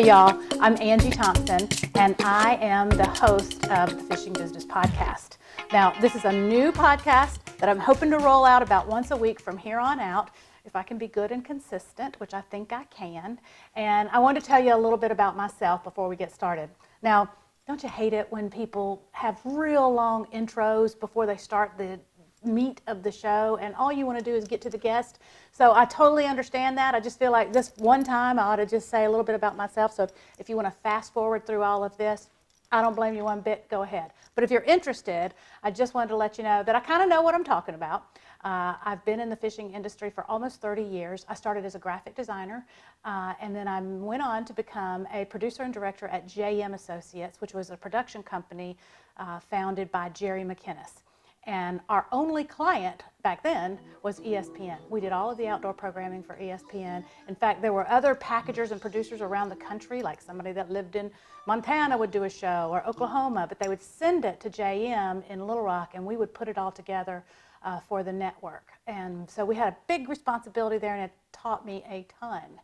Hey y'all, I'm Angie Thompson, and I am the host of the Fishing Business Podcast. Now, this is a new podcast that I'm hoping to roll out about once a week from here on out, if I can be good and consistent, which I think I can. And I want to tell you a little bit about myself before we get started. Now, don't you hate it when people have real long intros before they start the meat of the show, and all you want to do is get to the guest? So I totally understand that. I just feel like this one time I ought to just say a little bit about myself. So if you want to fast forward through all of this, I don't blame you one bit. Go ahead. But if you're interested, I just wanted to let you know that I kind of know what I'm talking about. I've been in the fishing industry for almost 30 years. I started as a graphic designer, and then I went on to become a producer and director at JM Associates, which was a production company founded by Jerry McInnes. And our only client back then was ESPN. We did all of the outdoor programming for ESPN. In fact, there were other packagers and producers around the country, like somebody that lived in Montana would do a show, or Oklahoma, but they would send it to JM in Little Rock, and we would put it all together for the network. And so we had a big responsibility there, and it taught me a ton.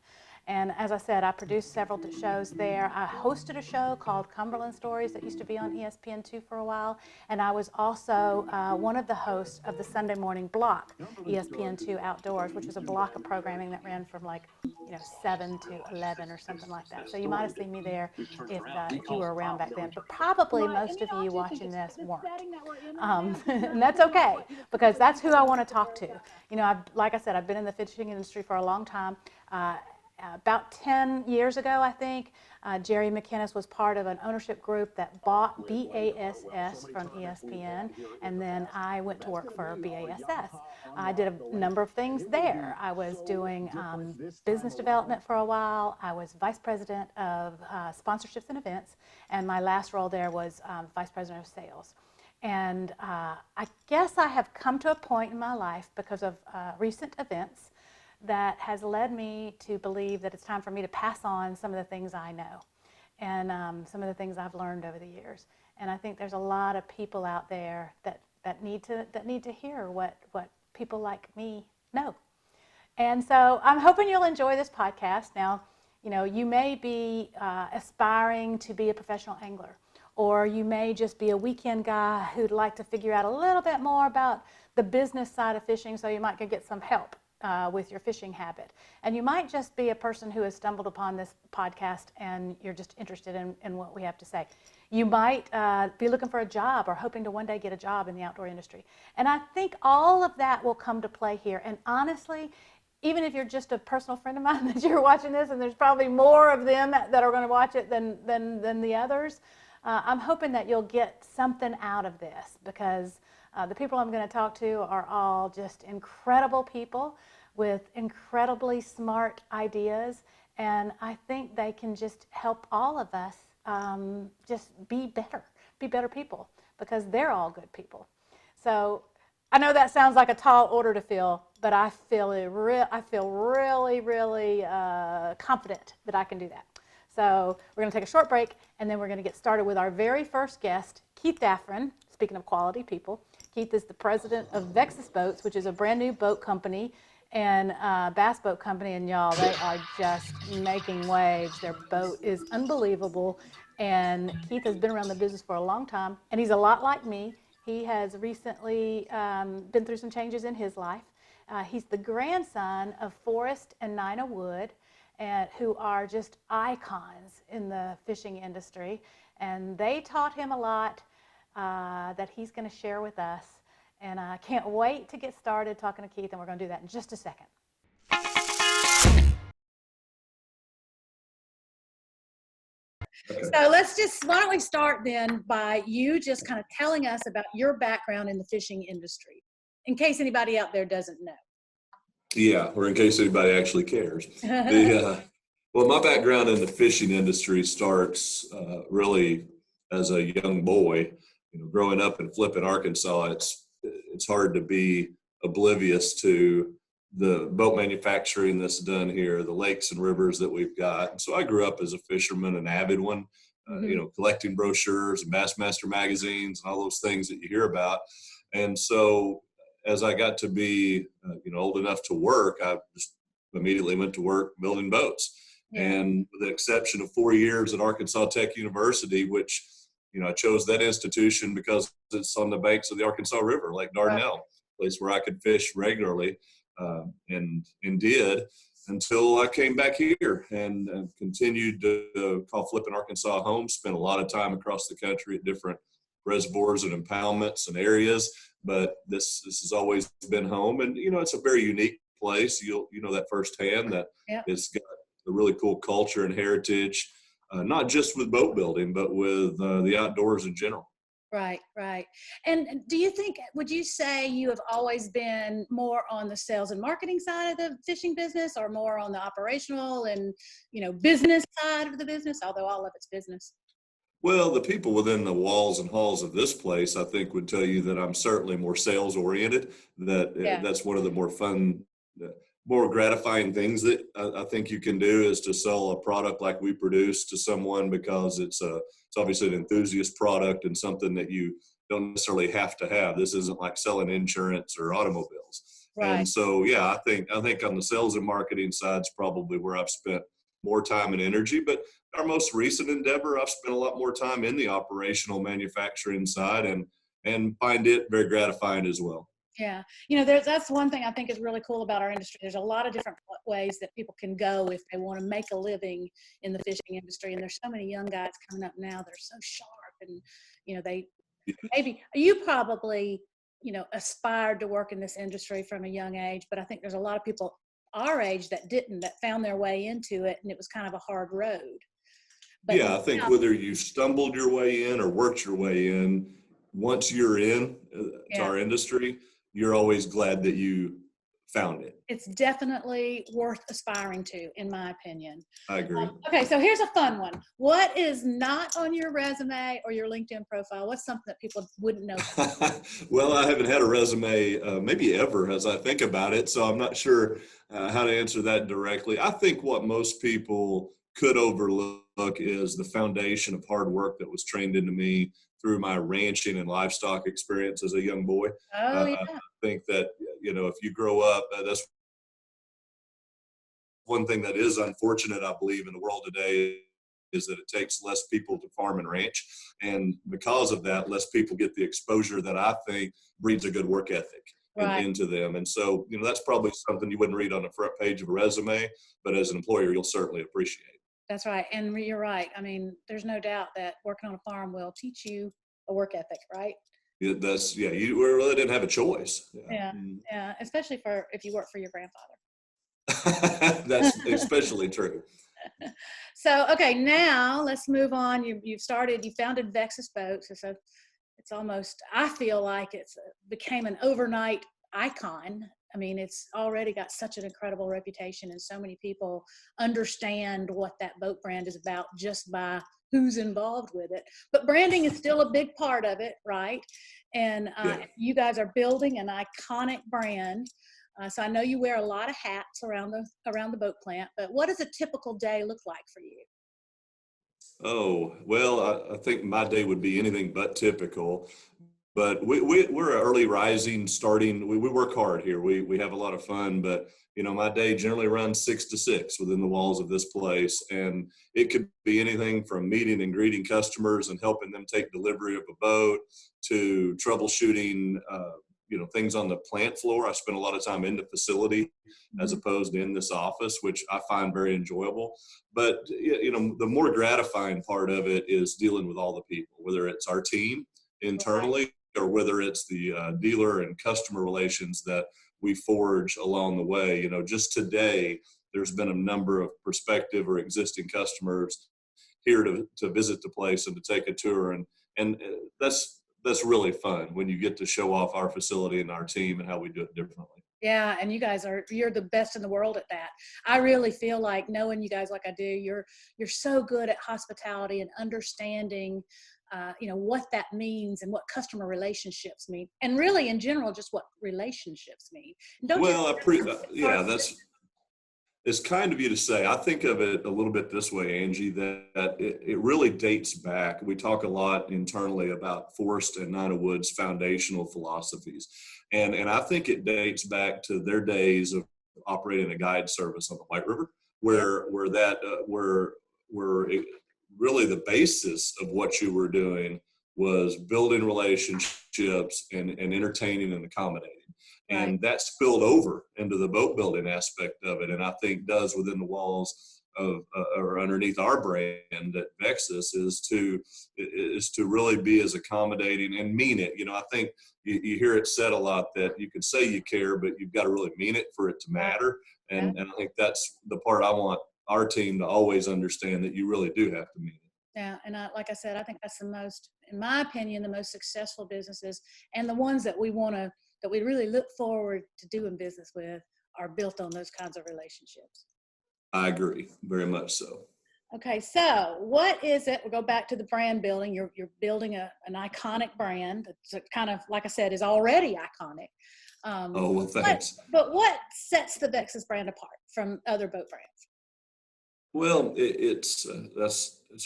And as I said, I produced several shows there. I hosted a show called Cumberland Stories that used to be on ESPN2 for a while. And I was also one of the hosts of the Sunday morning block, ESPN2 Outdoors, which was a block of programming that ran from 7 to 11 or something like that. So you might have seen me there if you were around back then. But probably most of you watching this weren't. And that's okay, because that's who I want to talk to. You know, like I said, I've been in the fishing industry for a long time. About 10 years ago, I think, Jerry McInnes was part of an ownership group that bought BASS from ESPN, and then I went to work for BASS. I did a number of things there. I was doing business development for a while. I was vice president of sponsorships and events, and my last role there was vice president of sales. And I guess I have come to a point in my life, because of recent events, that has led me to believe that it's time for me to pass on some of the things I know, and some of the things I've learned over the years. And I think there's a lot of people out there that need to hear what people like me know. And so I'm hoping you'll enjoy this podcast. Now, you know, you may be aspiring to be a professional angler, or you may just be a weekend guy who'd like to figure out a little bit more about the business side of fishing, so you might get some help with your fishing habit. And you might just be a person who has stumbled upon this podcast and you're just interested in what we have to say. You might be looking for a job or hoping to one day get a job in the outdoor industry. And I think all of that will come to play here. And honestly, even if you're just a personal friend of mine that you're watching this, and there's probably more of them that are going to watch it than the others, I'm hoping that you'll get something out of this, because the people I'm going to talk to are all just incredible people with incredibly smart ideas, and I think they can just help all of us just be better people, because they're all good people. So I know that sounds like a tall order to fill, but I feel really, really confident that I can do that. So we're going to take a short break, and then we're going to get started with our very first guest, Keith Daffron. Speaking of quality people, Keith is the president of Vexus Boats, which is a brand new boat company and bass boat company. And y'all, they are just making waves. Their boat is unbelievable. And Keith has been around the business for a long time, and he's a lot like me. He has recently been through some changes in his life. He's the grandson of Forrest and Nina Wood, who are just icons in the fishing industry. And they taught him a lot that he's going to share with us. And I can't wait to get started talking to Keith, and we're going to do that in just a second. So why don't we start then by you just kind of telling us about your background in the fishing industry, in case anybody out there doesn't know. Yeah, or in case anybody actually cares. Well, my background in the fishing industry starts really as a young boy. You know, growing up in Flippin, Arkansas, it's hard to be oblivious to the boat manufacturing that's done here, the lakes and rivers that we've got. And so I grew up as a fisherman, an avid one, you know, collecting brochures and Bassmaster magazines and all those things that you hear about. And so as I got to be, you know, old enough to work, I just immediately went to work building boats. Yeah. And with the exception of 4 years at Arkansas Tech University, which, I chose that institution because it's on the banks of the Arkansas River, Lake Right. Dardanelle, a place where I could fish regularly, and did until I came back here and continued to call Flippin' Arkansas home, spent a lot of time across the country at different reservoirs and impoundments and areas, but this has always been home. And, it's a very unique place. You know that firsthand, that Yeah. it's got a really cool culture and heritage, not just with boat building, but with the outdoors in general. Right, right. And would you say you have always been more on the sales and marketing side of the fishing business, or more on the operational and, business side of the business, although all of it's business? Well, the people within the walls and halls of this place, I think, would tell you that I'm certainly more sales oriented. Yeah. That's one of the more fun, more gratifying things that I think you can do, is to sell a product like we produce to someone, because it's obviously an enthusiast product and something that you don't necessarily have to have. This isn't like selling insurance or automobiles. Right. And so, yeah, I think on the sales and marketing side is probably where I've spent more time and energy. But our most recent endeavor, I've spent a lot more time in the operational manufacturing side, and find it very gratifying as well. Yeah. That's one thing I think is really cool about our industry. There's a lot of different ways that people can go if they want to make a living in the fishing industry. And there's so many young guys coming up now that are so sharp, and, maybe you probably, aspired to work in this industry from a young age, but I think there's a lot of people our age that found their way into it, and it was kind of a hard road. But Yeah, I think whether you stumbled your way in or worked your way in, once you're in to our industry, you're always glad that you found it. it's definitely worth aspiring to, in my opinion. I agree. Okay, so here's a fun one. What is not on your resume or your LinkedIn profile? What's something that people wouldn't know? Well, I haven't had a resume maybe ever, as I think about it, so I'm not sure how to answer that directly. I think what most people could overlook is the foundation of hard work that was trained into me through my ranching and livestock experience as a young boy. Oh, yeah. I think that, if you grow up, that's one thing that is unfortunate, I believe, in the world today, is that it takes less people to farm and ranch. And because of that, less people get the exposure that I think breeds a good work ethic into them. And so, that's probably something you wouldn't read on the front page of a resume, but as an employer, you'll certainly appreciate. That's right. And you're right. I mean, there's no doubt that working on a farm will teach you a work ethic, right? You really didn't have a choice. Yeah. Yeah. Especially if you work for your grandfather. That's especially true. So, okay, now let's move on. You founded Vexus Boats. So it's almost, I feel like became an overnight icon. I mean, it's already got such an incredible reputation, and so many people understand what that boat brand is about just by who's involved with it. But branding is still a big part of it, right? And you guys are building an iconic brand. So I know you wear a lot of hats around the boat plant, but what does a typical day look like for you? Oh, well, I think my day would be anything but typical. But we're an early rising, starting. We work hard here. We have a lot of fun. But my day generally runs 6 to 6 within the walls of this place, and it could be anything from meeting and greeting customers and helping them take delivery of a boat, to troubleshooting things on the plant floor. I spend a lot of time in the facility as opposed to in this office, which I find very enjoyable. But the more gratifying part of it is dealing with all the people, whether it's our team internally, or whether it's the dealer and customer relations that we forge along the way. Just today, there's been a number of prospective or existing customers here to visit the place and to take a tour. And that's really fun when you get to show off our facility and our team and how we do it differently. Yeah, and you're the best in the world at that. I really feel like, knowing you guys like I do, you're so good at hospitality and understanding what that means and what customer relationships mean, and really in general just what relationships mean. It's kind of you to say. I think of it a little bit this way, Angie, that it really dates back. We talk a lot internally about Forrest and Nina Wood's foundational philosophies. And I think it dates back to their days of operating a guide service on the White River. where really the basis of what you were doing was building relationships and entertaining and accommodating. Right. And that spilled over into the boat building aspect of it. And I think does within the walls of or underneath our brand at Vexus is to really be as accommodating and mean it. I think you hear it said a lot that you can say you care, but you've got to really mean it for it to matter. And I think that's the part I want our team to always understand, that you really do have to mean it. Yeah, and like I said, I think that's the most, in my opinion, the most successful businesses, and the ones that we really look forward to doing business with, are built on those kinds of relationships. I agree, very much so. Okay, so what is it? We'll go back to the brand building. You're building an iconic brand that's kind of, like I said, is already iconic. Oh, well, thanks. But what sets the Vexus brand apart from other boat brands? Well, it's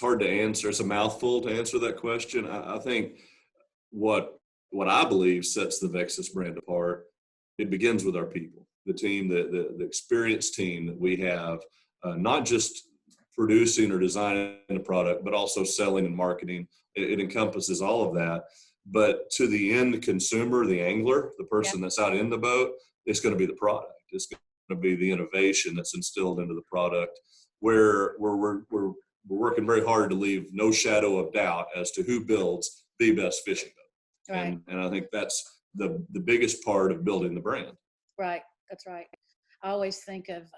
hard to answer. It's a mouthful to answer that question. I think what I believe sets the Vexus brand apart, it begins with our people, the team, the experienced team that we have, not just producing or designing a product, but also selling and marketing. It encompasses all of that. But to the end consumer, the angler, the person that's out in the boat, it's going to be the product. It's going to be the innovation that's instilled into the product, where we're working very hard to leave no shadow of doubt as to who builds the best fishing boat. Right. And I think that's the biggest part of building the brand. Right. That's right. I always think of,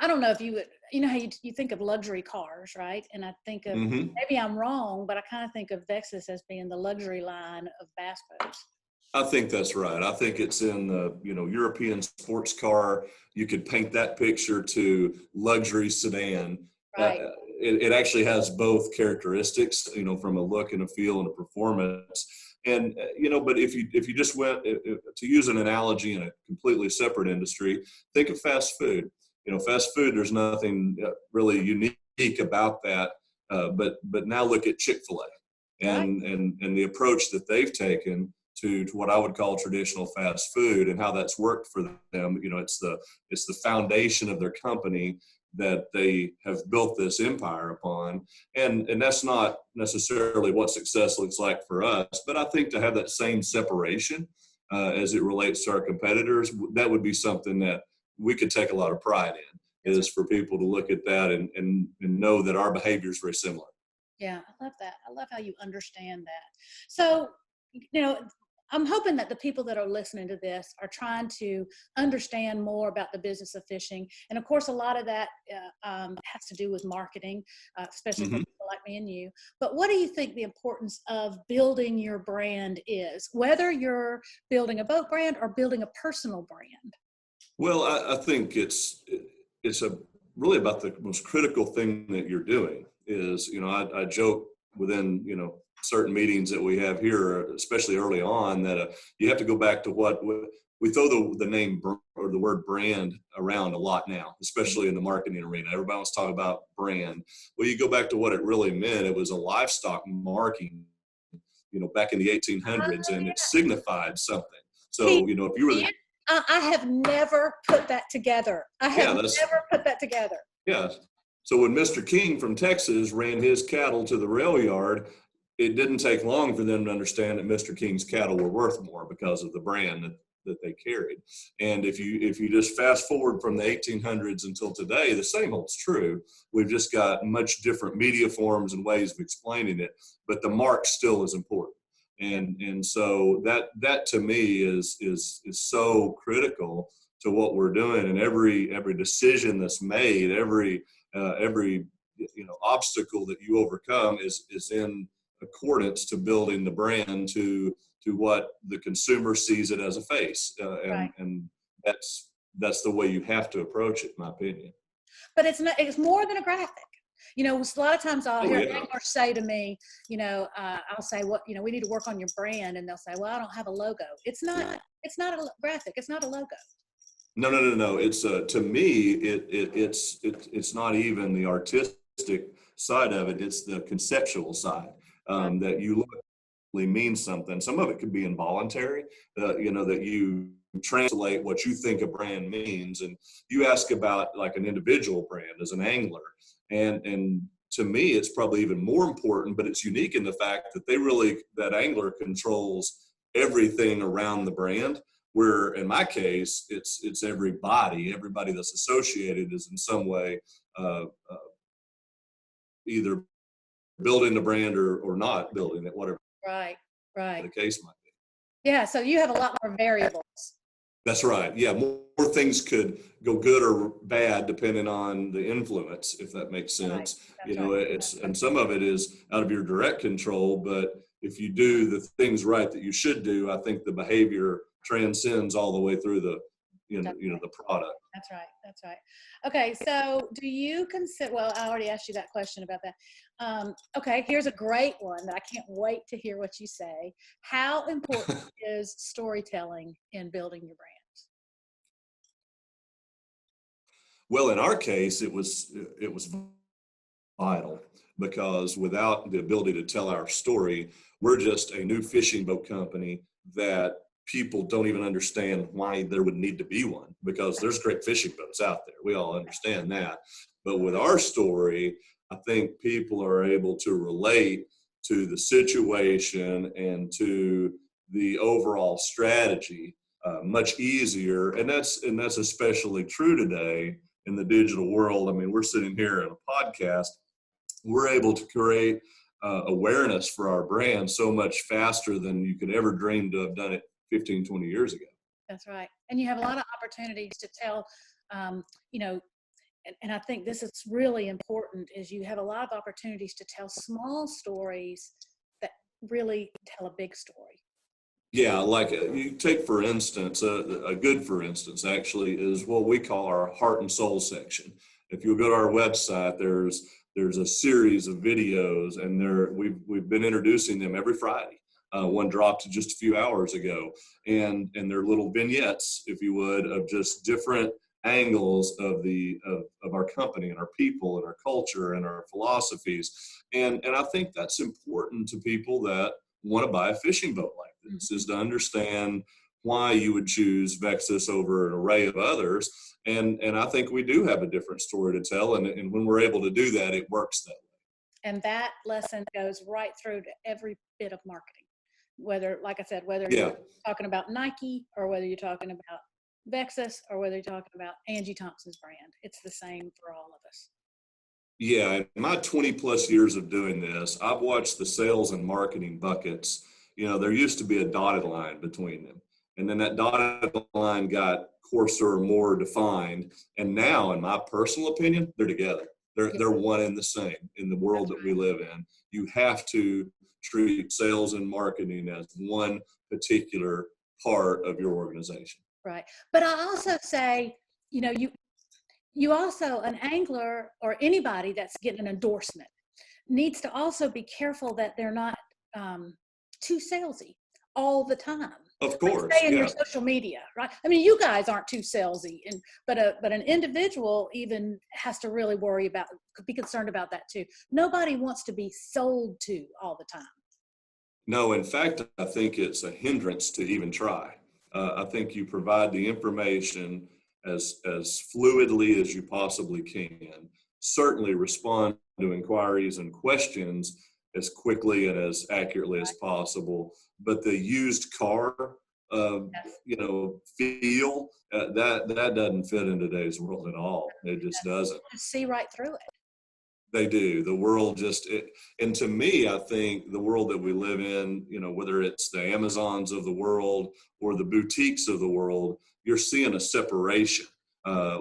I don't know if you would, how you think of luxury cars, right? And I think of, maybe I'm wrong, but I kind of think of Vexus as being the luxury line of bass boats. I think that's right. I think it's in the, European sports car. You could paint that picture to luxury sedan. Right. It actually has both characteristics, from a look and a feel and a performance. And, but if you just went, to use an analogy in a completely separate industry, think of fast food. Fast food, there's nothing really unique about that. But now look at Chick-fil-A and the approach that they've taken to what I would call traditional fast food, and how that's worked for them. It's the foundation of their company that they have built this empire upon. And that's not necessarily what success looks like for us, but I think to have that same separation as it relates to our competitors, that would be something that we could take a lot of pride in, is for people to look at that and know that our behavior is very similar. Yeah, I love that. I love how you understand that. So, I'm hoping that the people that are listening to this are trying to understand more about the business of fishing. And of course, a lot of that has to do with marketing, especially for people like me and you. But what do you think the importance of building your brand is, whether you're building a boat brand or building a personal brand? Well, I think it's really about the most critical thing that you're doing is, I joke within, certain meetings that we have here, especially early on, that you have to go back to what we throw the name or the word brand around a lot now, especially in the marketing arena. Everybody wants to talk about brand. Well, you go back to what it really meant. It was a livestock marking, back in the 1800s, and it signified something. So, if you were I have never put that together. Never put that together. Yeah. So when Mr. King from Texas ran his cattle to the rail yard, it didn't take long for them to understand that Mr. King's cattle were worth more because of the brand that they carried. And if you just fast forward from the 1800s until today, the same holds true. We've just got much different media forms and ways of explaining it, but the mark still is important. And so that to me is so critical to what we're doing. And every decision that's made, every obstacle that you overcome is in accordance to building the brand to what the consumer sees it as a face. And that's the way you have to approach it, in my opinion. But it's more than a graphic. A lot of times I'll hear anglers say to me, I'll say, we need to work on your brand. And they'll say, well, I don't have a logo. It's not a graphic. It's not a logo. No. It's to me, it's not even the artistic side of it. It's the conceptual side that you look means something. Some of it can be involuntary, that you translate what you think a brand means. And you ask about like an individual brand as an angler. And to me, it's probably even more important, but it's unique in the fact that that angler controls everything around the brand. Where in my case, it's everybody that's associated is in some way either building the brand or not building it, whatever Right. the case might be. Yeah. So you have a lot more variables. That's right. Yeah, more things could go good or bad depending on the influence, if that makes sense. Right. And some of it is out of your direct control, but if you do the things right that you should do, I think the behavior transcends all the way through the the product. That's right. That's right. Okay. So do you consider, well, I already asked you that question about that. Okay. Here's a great one that I can't wait to hear what you say. How important is storytelling in building your brand? Well, in our case, it was vital, because without the ability to tell our story, we're just a new fishing boat company that people don't even understand why there would need to be one, because there's great fishing boats out there. We all understand that. But with our story, I think people are able to relate to the situation and to the overall strategy much easier. And that's especially true today in the digital world. I mean, we're sitting here in a podcast. We're able to create awareness for our brand so much faster than you could ever dream to have done it 15, 20 years ago. That's right. And you have a lot of opportunities to tell, and I think this is really important, is you have a lot of opportunities to tell small stories that really tell a big story. Yeah, like you take, for instance, a good for instance actually is what we call our heart and soul section. If you go to our website, there's a series of videos, and we've been introducing them every Friday. One dropped just a few hours ago, and they're little vignettes, if you would, of just different angles of our company and our people and our culture and our philosophies. And I think that's important to people that want to buy a fishing boat like this, is to understand why you would choose Vexus over an array of others. And I think we do have a different story to tell. And when we're able to do that, it works that way. And that lesson goes right through to every bit of marketing, whether, like I said, whether Yeah. you're talking about Nike or whether you're talking about Vexus or whether you're talking about Angie Thompson's brand. It's the same for all of us. Yeah, in my 20 plus years of doing this, I've watched the sales and marketing buckets. There used to be a dotted line between them. And then that dotted line got coarser, more defined. And now, in my personal opinion, they're together. They're one and the same in the world that we live in. You have to treat sales and marketing as one particular part of your organization. Right. But I also say, you also, an angler or anybody that's getting an endorsement needs to also be careful that they're not too salesy all the time. Of course. Like, say in your social media, right? I mean, you guys aren't too salesy, but an individual even has to really be concerned about that too. Nobody wants to be sold to all the time. No, in fact, I think it's a hindrance to even try. I think you provide the information as fluidly as you possibly can. Certainly respond to inquiries and questions as quickly and as accurately as possible. But the used car, feel that doesn't fit in today's world at all. It just doesn't. See right through it. They do. The world and to me, I think the world that we live in, whether it's the Amazons of the world or the boutiques of the world, you're seeing a separation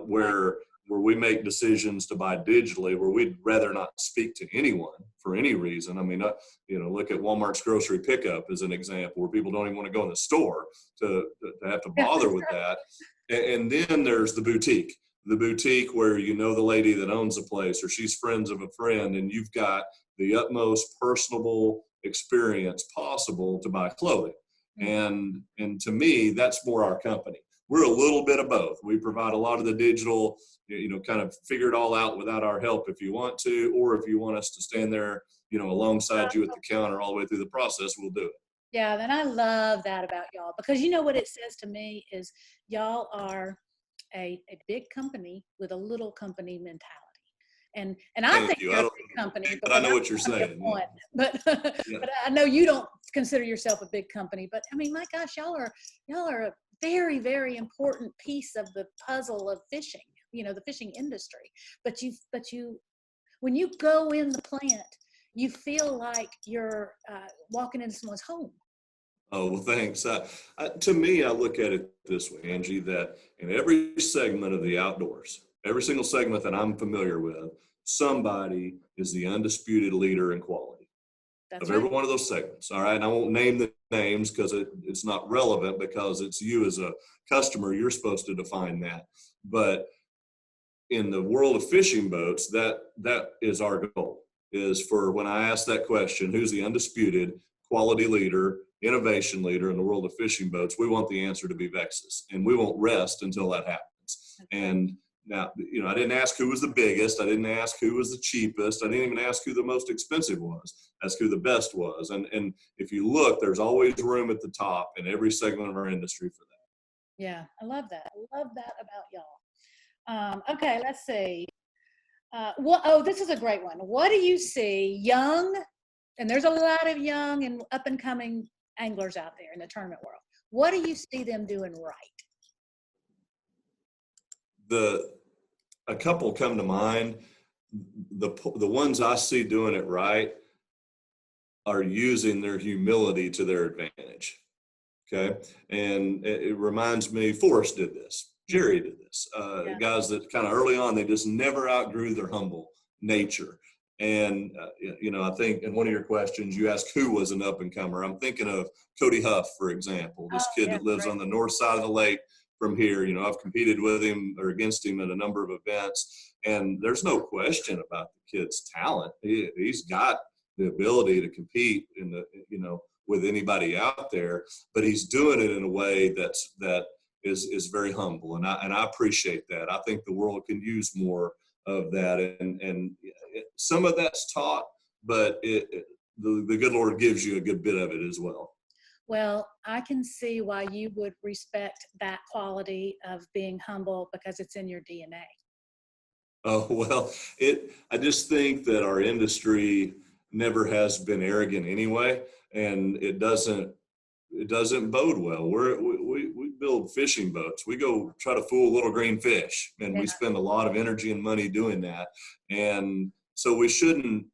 where we make decisions to buy digitally, where we'd rather not speak to anyone for any reason. I mean, look at Walmart's grocery pickup as an example, where people don't even want to go in the store to have to bother with that. And then there's the boutique where the lady that owns the place, or she's friends of a friend, and you've got the utmost personable experience possible to buy clothing. And to me, that's more our company. we're a little bit of both. We provide a lot of the digital, kind of figure it all out without our help if you want to, or if you want us to stand there, alongside you at the counter all the way through the process, we'll do it. Yeah, and I love that about y'all, because you know what it says to me is y'all are a big company with a little company mentality. And I think Thank you. you're I a don't, big company, but I because know I'm what you're only saying. one. But Yeah. but I know you don't consider yourself a big company. But I mean, my gosh, y'all are a very, very important piece of the puzzle of fishing. The fishing industry. But you when you go in the plant, you feel like you're walking into someone's home. Oh, well, thanks. To me, I look at it this way, Angie, that in every segment of the outdoors, every single segment that I'm familiar with, somebody is the undisputed leader in quality That's of every right. one of those segments. All right. And I won't name the names because it's not relevant, because it's you as a customer, you're supposed to define that. But in the world of fishing boats, that is our goal, is for when I ask that question, who's the undisputed quality leader, innovation leader in the world of fishing boats, we want the answer to be Vexus, and we won't rest until that happens. And now, I didn't ask who was the biggest. I didn't ask who was the cheapest. I didn't even ask who the most expensive was. Ask who the best was. And if you look, there's always room at the top in every segment of our industry for that. Yeah, I love that. I love that about y'all. Okay, let's see. This is a great one. What do you see young, and there's a lot of young and up and coming anglers out there in the tournament world. What do you see them doing right? A couple come to mind. The ones I see doing it right are using their humility to their advantage. Okay. And it reminds me, Forrest did this. Jerry did this. Guys that kind of early on, they just never outgrew their humble nature. And, I think in one of your questions, you asked who was an up and comer. I'm thinking of Cody Huff, for example, this kid that lives on the north side of the lake from here. I've competed with him or against him at a number of events, and there's no question about the kid's talent. He's got the ability to compete in the, with anybody out there, but he's doing it in a way that is very humble, and I appreciate that. I think the world can use more of that, and some of that's taught, but the good Lord gives you a good bit of it as well. Well, I can see why you would respect that quality of being humble, because it's in your DNA. Oh, well, I just think that our industry never has been arrogant anyway, and it doesn't bode well. We build fishing boats. We go try to fool little green fish, and we spend a lot of energy and money doing that. And so we shouldn't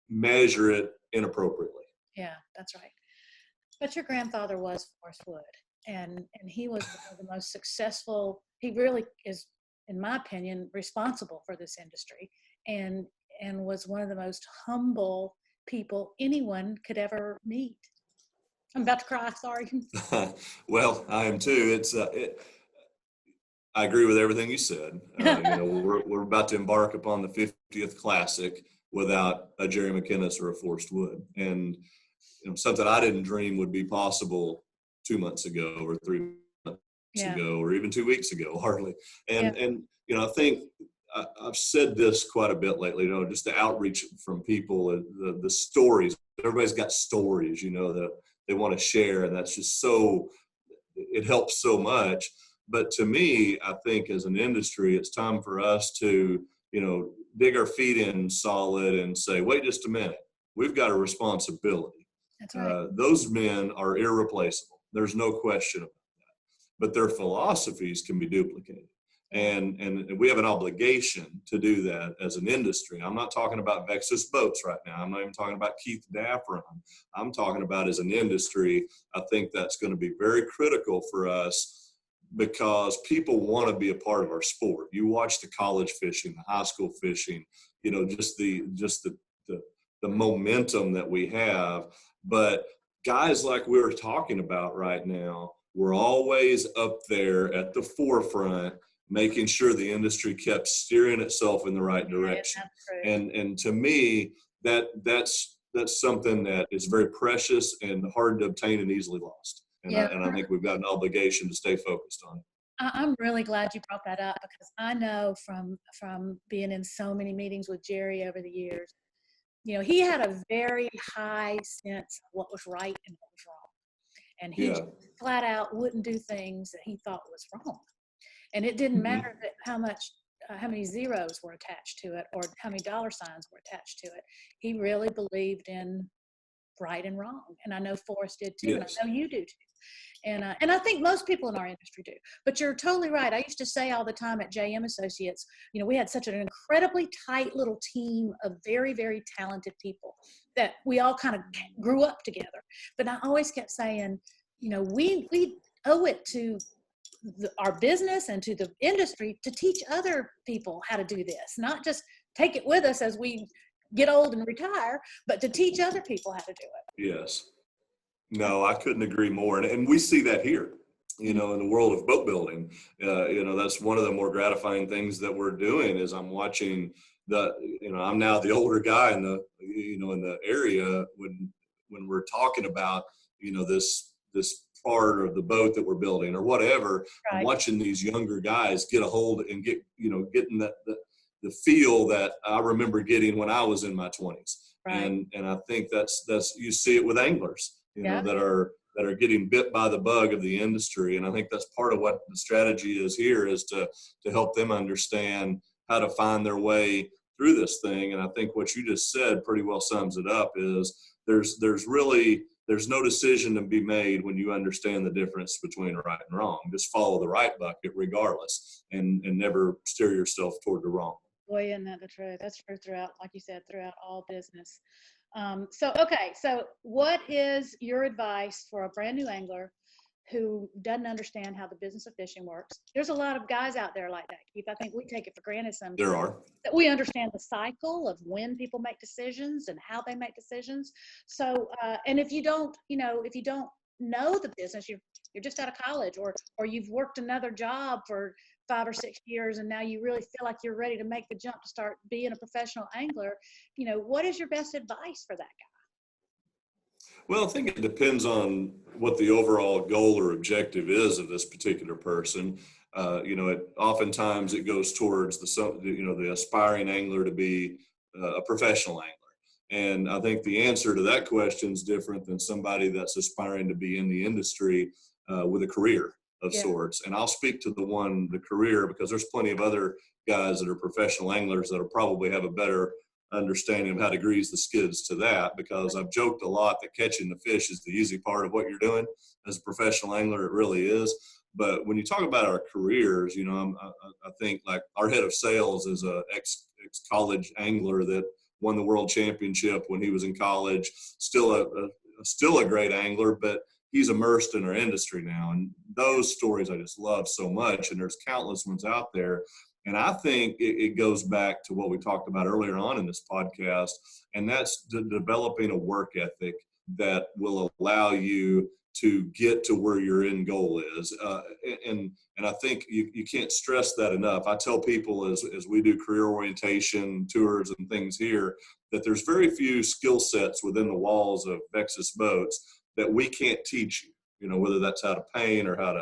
measure it inappropriately. Yeah, that's right. But your grandfather was Forrest Wood, and he was one of the most successful. He really is, in my opinion, responsible for this industry, and was one of the most humble people anyone could ever meet. I'm about to cry. Sorry. Well, I am too. I agree with everything you said. We're about to embark upon the 50th Classic without a Jerry McInnes or a Forrest Wood, and something I didn't dream would be possible 2 months ago or 3 months ago or even 2 weeks ago, hardly. And I think I've said this quite a bit lately, just the outreach from people, the stories. Everybody's got stories, that they want to share, and that's just it helps so much. But to me, I think as an industry, it's time for us to, dig our feet in solid and say, wait just a minute, we've got a responsibility. That's right. Those men are irreplaceable. There's no question about that. But their philosophies can be duplicated. And we have an obligation to do that as an industry. I'm not talking about Vexus Boats right now. I'm not even talking about Keith Daffron. I'm talking about as an industry. I think that's going to be very critical for us, because people want to be a part of our sport. You watch the college fishing, the high school fishing, just the momentum that we have. But guys like we were talking about right now, we're always up there at the forefront, making sure the industry kept steering itself in the right direction. And to me, that's something that is very precious and hard to obtain and easily lost. And, Yeah. I think we've got an obligation to stay focused on it. I'm really glad you brought that up, because I know from being in so many meetings with Jerry over the years, he had a very high sense of what was right and what was wrong. And he just flat out wouldn't do things that he thought was wrong. And it didn't matter that how many zeros were attached to it or how many dollar signs were attached to it. He really believed in right and wrong. And I know Forrest did too, Yes. and I know you do too. And I think most people in our industry do. But you're totally right. I used to say all the time at JM Associates, we had such an incredibly tight little team of very, very talented people that we all kind of grew up together. But I always kept saying, we owe it to our business and to the industry to teach other people how to do this, not just take it with us as we get old and retire, but to teach other people how to do it. Yes. No, I couldn't agree more. And we see that here, in the world of boat building. That's one of the more gratifying things that we're doing is I'm watching I'm now the older guy in the area when we're talking about, this part of the boat that we're building or whatever. Right. I'm watching these younger guys get a hold and getting the feel that I remember getting when I was in my 20s. Right. And I think that's you see it with anglers, that are getting bit by the bug of the industry. And I think that's part of what the strategy is here, is to help them understand how to find their way through this thing. And I think what you just said pretty well sums it up, is there's no decision to be made when you understand the difference between right and wrong. Just follow the right bucket regardless, and never steer yourself toward the wrong. Boy, isn't that the truth? That's true throughout, like you said, throughout all business. So what is your advice for a brand new angler who doesn't understand how the business of fishing works? There's a lot of guys out there like that, Keith. I think we take it for granted sometimes. There are. That we understand the cycle of when people make decisions and how they make decisions. So, and if you don't know the business, you're just out of college, or you've worked another job for 5 or 6 years, and now you really feel like you're ready to make the jump to start being a professional angler. What is your best advice for that guy? Well, I think it depends on what the overall goal or objective is of this particular person. Oftentimes it goes towards the aspiring angler to be a professional angler. And I think the answer to that question is different than somebody that's aspiring to be in the industry with a career of sorts. And I'll speak to the career, because there's plenty of other guys that are professional anglers that'll probably have a better understanding of how to grease the skids to that, because I've joked a lot that catching the fish is the easy part of what you're doing as a professional angler. It really is. But when you talk about our careers, I think like our head of sales is a ex-college angler that won the world championship when he was in college, still a great angler, but he's immersed in our industry now. And those stories I just love so much. And there's countless ones out there. And I think it goes back to what we talked about earlier on in this podcast, and that's developing a work ethic that will allow you to get to where your end goal is. And I think you can't stress that enough. I tell people as we do career orientation tours and things here, that there's very few skill sets within the walls of Vexus Boats that we can't teach you, whether that's how to paint or how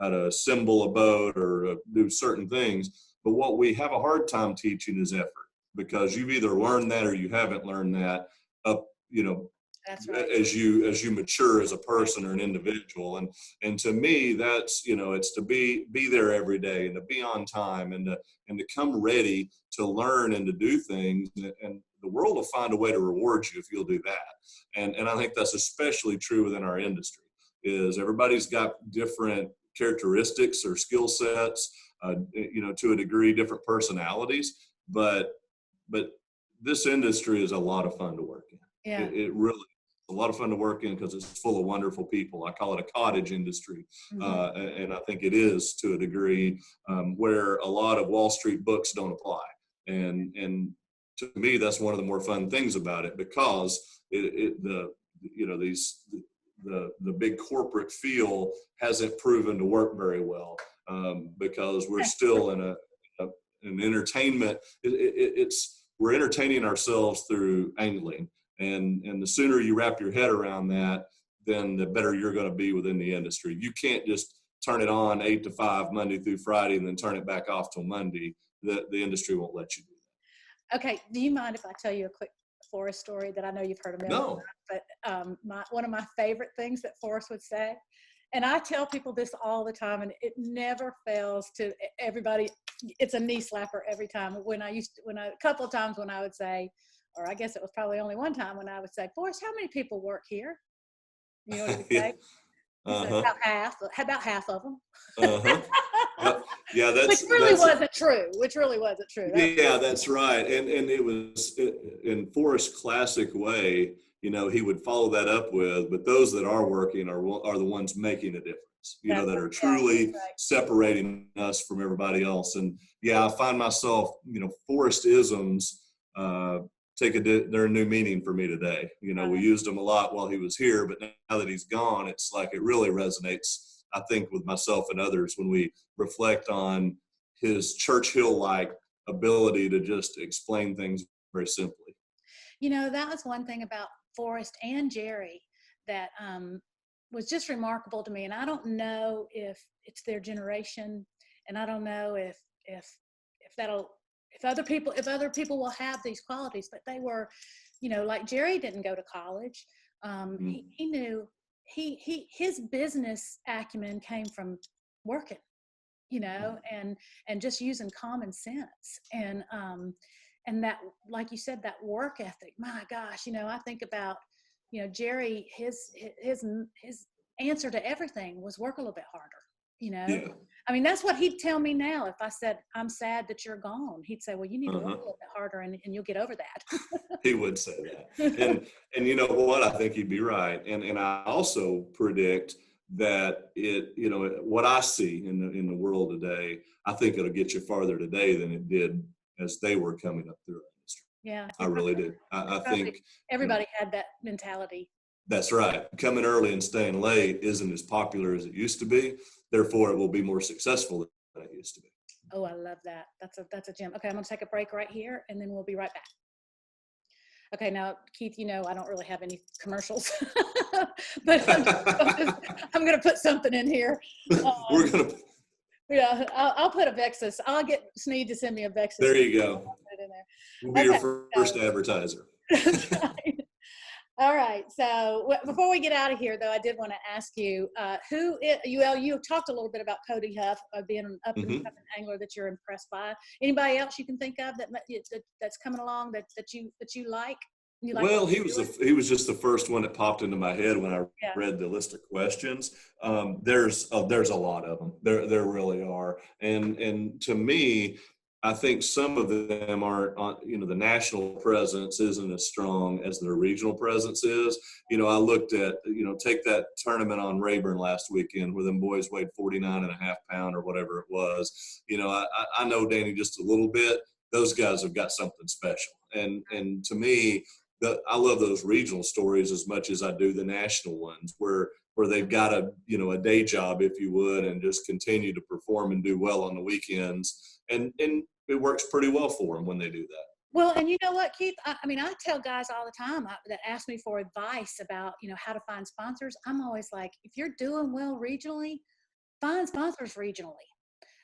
to assemble a boat or do certain things. But what we have a hard time teaching is effort, because you've either learned that or you haven't learned that That's right. as you mature as a person or an individual. And to me, that's, it's to be there every day and to be on time and to come ready to learn and to do things. And the world will find a way to reward you if you'll do that. And I think that's especially true within our industry, is everybody's got different characteristics or skill sets, to a degree, different personalities, but this industry is a lot of fun to work in. Yeah. It really is a lot of fun to work in, because it's full of wonderful people. I call it a cottage industry. And I think it is to a degree, where a lot of Wall Street books don't apply. And to me, that's one of the more fun things about it, because the big corporate feel hasn't proven to work very well, because we're still in an entertainment. We're entertaining ourselves through angling, and the sooner you wrap your head around that, then the better you're going to be within the industry. You can't just turn it on 8 to 5 Monday through Friday and then turn it back off till Monday. The industry won't let you do that. Okay. Do you mind if I tell you a quick Forrest story that I know you've heard a million No. times, but one of my favorite things that Forrest would say, and I tell people this all the time, and it never fails to everybody. It's a knee slapper every time. A couple of times when I would say, or I guess it was probably only one time when I would say, Forrest, how many people work here? You know what he would say? He said, about half. About half of them. Yeah, Which really wasn't true. Yeah, that's right. And it was in Forrest's classic way. He would follow that up with, but those that are working are the ones making a difference. That are truly separating us from everybody else. And yeah, I find myself, Forrest-isms they're a new meaning for me today. We used them a lot while he was here, but now that he's gone, it's like it really resonates, I think, with myself and others when we reflect on his Churchill-like ability to just explain things very simply. That was one thing about Forrest and Jerry that was just remarkable to me. And I don't know if it's their generation, and I don't know if other people will have these qualities, but they were, like Jerry didn't go to college. He knew his business acumen came from working, and just using common sense and that, like you said, that work ethic. My gosh, I think about, Jerry, his answer to everything was work a little bit harder. Yeah. I mean, that's what he'd tell me now. If I said, I'm sad that you're gone, he'd say, well, you need to work a little bit harder and you'll get over that. He would say that. And you know what? I think he'd be right. And I also predict that what I see in the world today, I think it'll get you farther today than it did as they were coming up through our industry. Yeah. I really do. I think everybody had that mentality. That's right. Coming early and staying late isn't as popular as it used to be. Therefore, it will be more successful than it used to be. Oh, I love that. That's a gem. Okay, I'm going to take a break right here, and then we'll be right back. Okay, now, Keith, I don't really have any commercials, but I'm going to put something in here. We're going to. Yeah, I'll put a Vexus. I'll get Sneed to send me a Vexus. There you go. I'll put it in there. We'll be your first advertiser. That's right. All right. So before we get out of here, though, I did want to ask you, you talked a little bit about Cody Huff being an up and coming angler that you're impressed by. Anybody else you can think of that's coming along that you like? Well, he was just the first one that popped into my head when I read the list of questions. There's a lot of them. There really are. And to me, I think some of them aren't, the national presence isn't as strong as their regional presence is. I looked at, take that tournament on Rayburn last weekend where them boys weighed 49.5 pounds or whatever it was. I know Danny just a little bit. Those guys have got something special. And to me, I love those regional stories as much as I do the national ones where they've got a day job, if you would, and just continue to perform and do well on the weekends. And it works pretty well for them when they do that. Well, and you know what, Keith? I tell guys all the time that ask me for advice about, how to find sponsors. I'm always like, if you're doing well regionally, find sponsors regionally.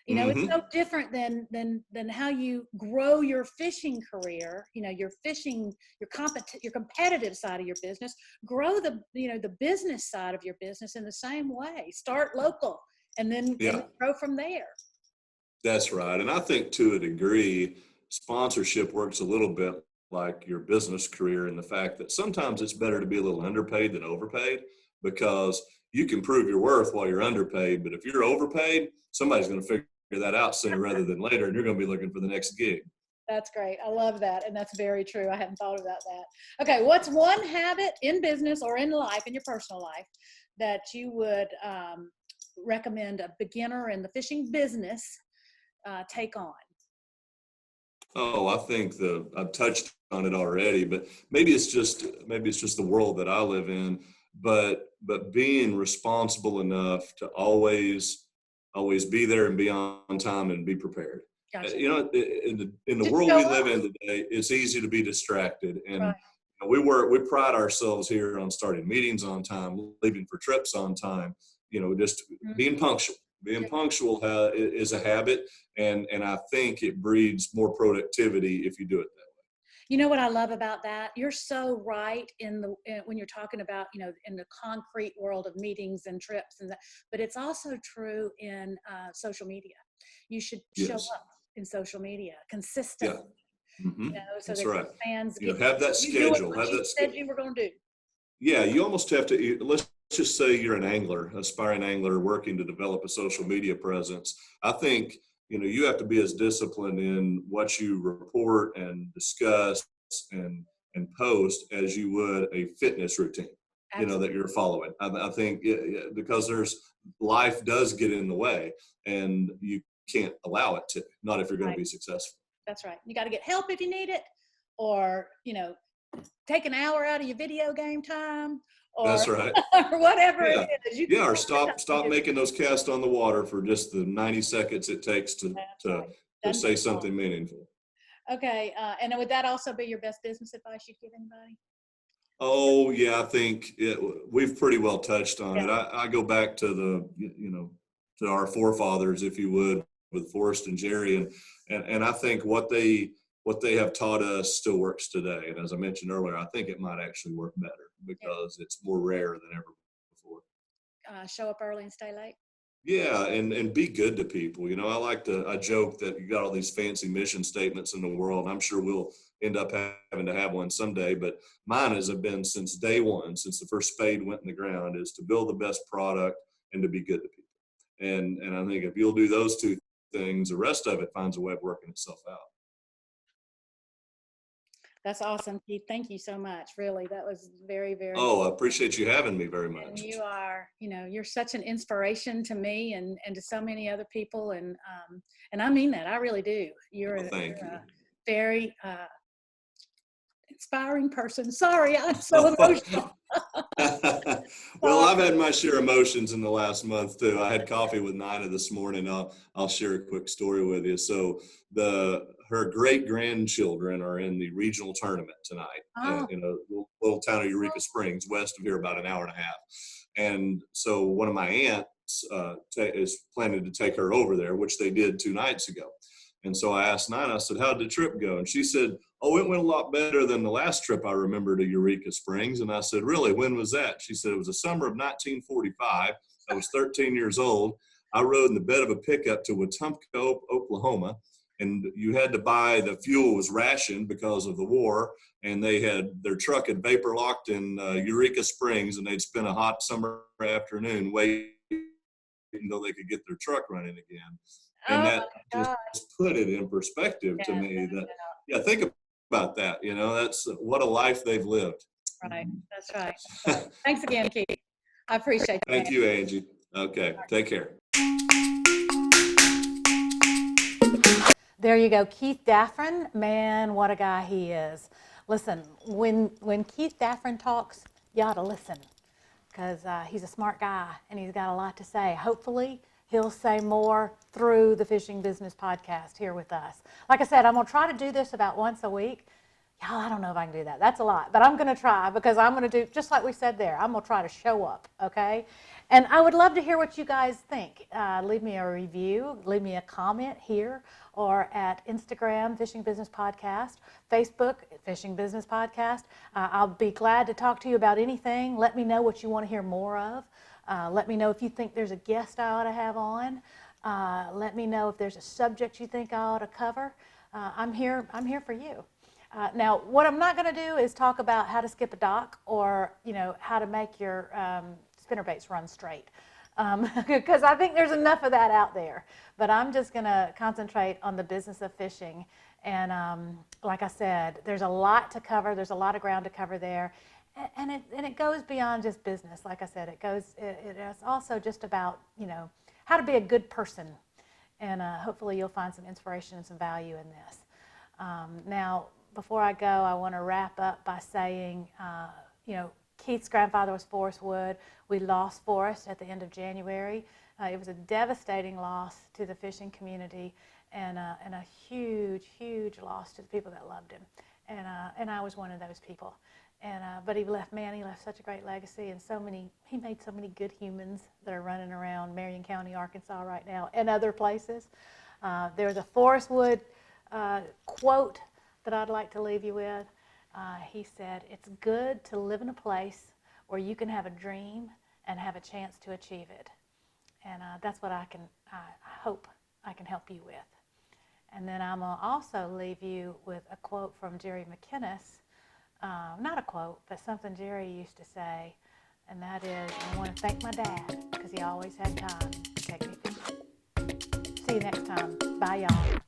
It's so different than how you grow your fishing career. Your fishing, your competitive side of your business. Grow the business side of your business in the same way. Start local, and then grow from there. That's right. And I think to a degree, sponsorship works a little bit like your business career in the fact that sometimes it's better to be a little underpaid than overpaid because you can prove your worth while you're underpaid. But if you're overpaid, somebody's going to figure that out sooner rather than later, and you're going to be looking for the next gig. That's great. I love that. And that's very true. I hadn't thought about that. Okay. What's one habit in business or in life, in your personal life, that you would recommend a beginner in the fishing business take on? Oh, I think I've touched on it already, but maybe it's just the world that I live in, but being responsible enough to always be there and be on time and be prepared. Gotcha. In the world we live in today, it's easy to be distracted. And we pride ourselves here on starting meetings on time, leaving for trips on time, just being punctual. Being punctual is a habit, and I think it breeds more productivity if you do it that way. You know what I love about that? You're so right when you're talking about, in the concrete world of meetings and trips and that, but it's also true in social media. You should show Yes. up in social media consistently. Yeah. Mm-hmm. So That's that right. your fans Have that you doing schedule. what Have you that said you were going to do. Yeah, you almost have to. Let's just say you're an angler, aspiring angler, working to develop a social media presence. I think you have to be as disciplined in what you report and discuss and post as you would a fitness routine. Absolutely. That you're following. I think because life does get in the way, and you can't allow it to. Not if you're going to be successful. That's right. You got to get help if you need it, or take an hour out of your video game time, or, That's right. or whatever Yeah. it is. Or stop making those casts on the water for just the 90 seconds it takes to say something meaningful. Okay. And would that also be your best business advice you'd give anybody? Oh yeah, I think we've pretty well touched on it. I go back to to our forefathers, if you would, with Forrest and Jerry, and I think what they have taught us still works today. And as I mentioned earlier, I think it might actually work better because it's more rare than ever before. Show up early and stay late. Yeah, and be good to people. I joke that you got all these fancy mission statements in the world. I'm sure we'll end up having to have one someday, but mine has been since day one, since the first spade went in the ground, is to build the best product and to be good to people. And I think if you'll do those two things, the rest of it finds a way of working itself out. That's awesome, Keith. Thank you so much. Really, that was very, very. Oh, I appreciate you having me very much. And you are, you're such an inspiration to me and to so many other people. And I mean that. I really do. You're a very inspiring person. Sorry, I'm so emotional. Well, I've had my share of emotions in the last month too. I had coffee with Nina this morning. I'll share a quick story with you. So her great grandchildren are in the regional tournament tonight in a little town of Eureka Springs, west of here, about an hour and a half. And so one of my aunts is planning to take her over there, which they did 2 nights ago. And so I asked Nina, I said, "How did the trip go?" And she said, "Oh, it went a lot better than the last trip I remember to Eureka Springs." And I said, "Really? When was that?" She said, "It was the summer of 1945. I was 13 years old. I rode in the bed of a pickup to Wetumpka, Oklahoma, and you had to buy, the fuel was rationed because of the war, and their truck had vapor locked in Eureka Springs, and they'd spent a hot summer afternoon waiting until they could get their truck running again." And that just put it in perspective to me that, think about that, that's what a life they've lived. Right. That's right. That's right. Thanks again, Keith. I appreciate it. Thank you, Angie. Okay. Take care. There you go, Keith Daffron. Man, what a guy he is. Listen, when Keith Daffron talks, you ought to listen because he's a smart guy and he's got a lot to say. Hopefully, he'll say more through the Fishing Business Podcast here with us. Like I said, I'm going to try to do this about once a week. Y'all, I don't know if I can do that. That's a lot. But I'm going to try because I'm going to do, just like we said there, I'm going to try to show up, okay? And I would love to hear what you guys think. Leave me a review. Leave me a comment here or at Instagram, Fishing Business Podcast, Facebook, Fishing Business Podcast. I'll be glad to talk to you about anything. Let me know what you want to hear more of. Let me know if you think there's a guest I ought to have on. Let me know if there's a subject you think I ought to cover. I'm here for you. Now, what I'm not going to do is talk about how to skip a dock or, how to make your spinnerbaits run straight. Because I think there's enough of that out there. But I'm just going to concentrate on the business of fishing. And like I said, there's a lot to cover. There's a lot of ground to cover there. And it goes beyond just business. Like I said, it is also just about, how to be a good person. And hopefully you'll find some inspiration and some value in this. Now, before I go, I want to wrap up by saying, Keith's grandfather was Forrest Wood. We lost Forrest at the end of January. It was a devastating loss to the fishing community and a huge, huge loss to the people that loved him. And I was one of those people. But he left such a great legacy, and he made so many good humans that are running around Marion County, Arkansas right now, and other places. There's a Forrest Wood quote that I'd like to leave you with. He said, "It's good to live in a place where you can have a dream and have a chance to achieve it." And that's what I hope I can help you with. And then I'm going to also leave you with a quote from Jerry McInnes. Not a quote, but something Jerry used to say, and that is, "I want to thank my dad because he always had time to take me fishing." See you next time. Bye, y'all.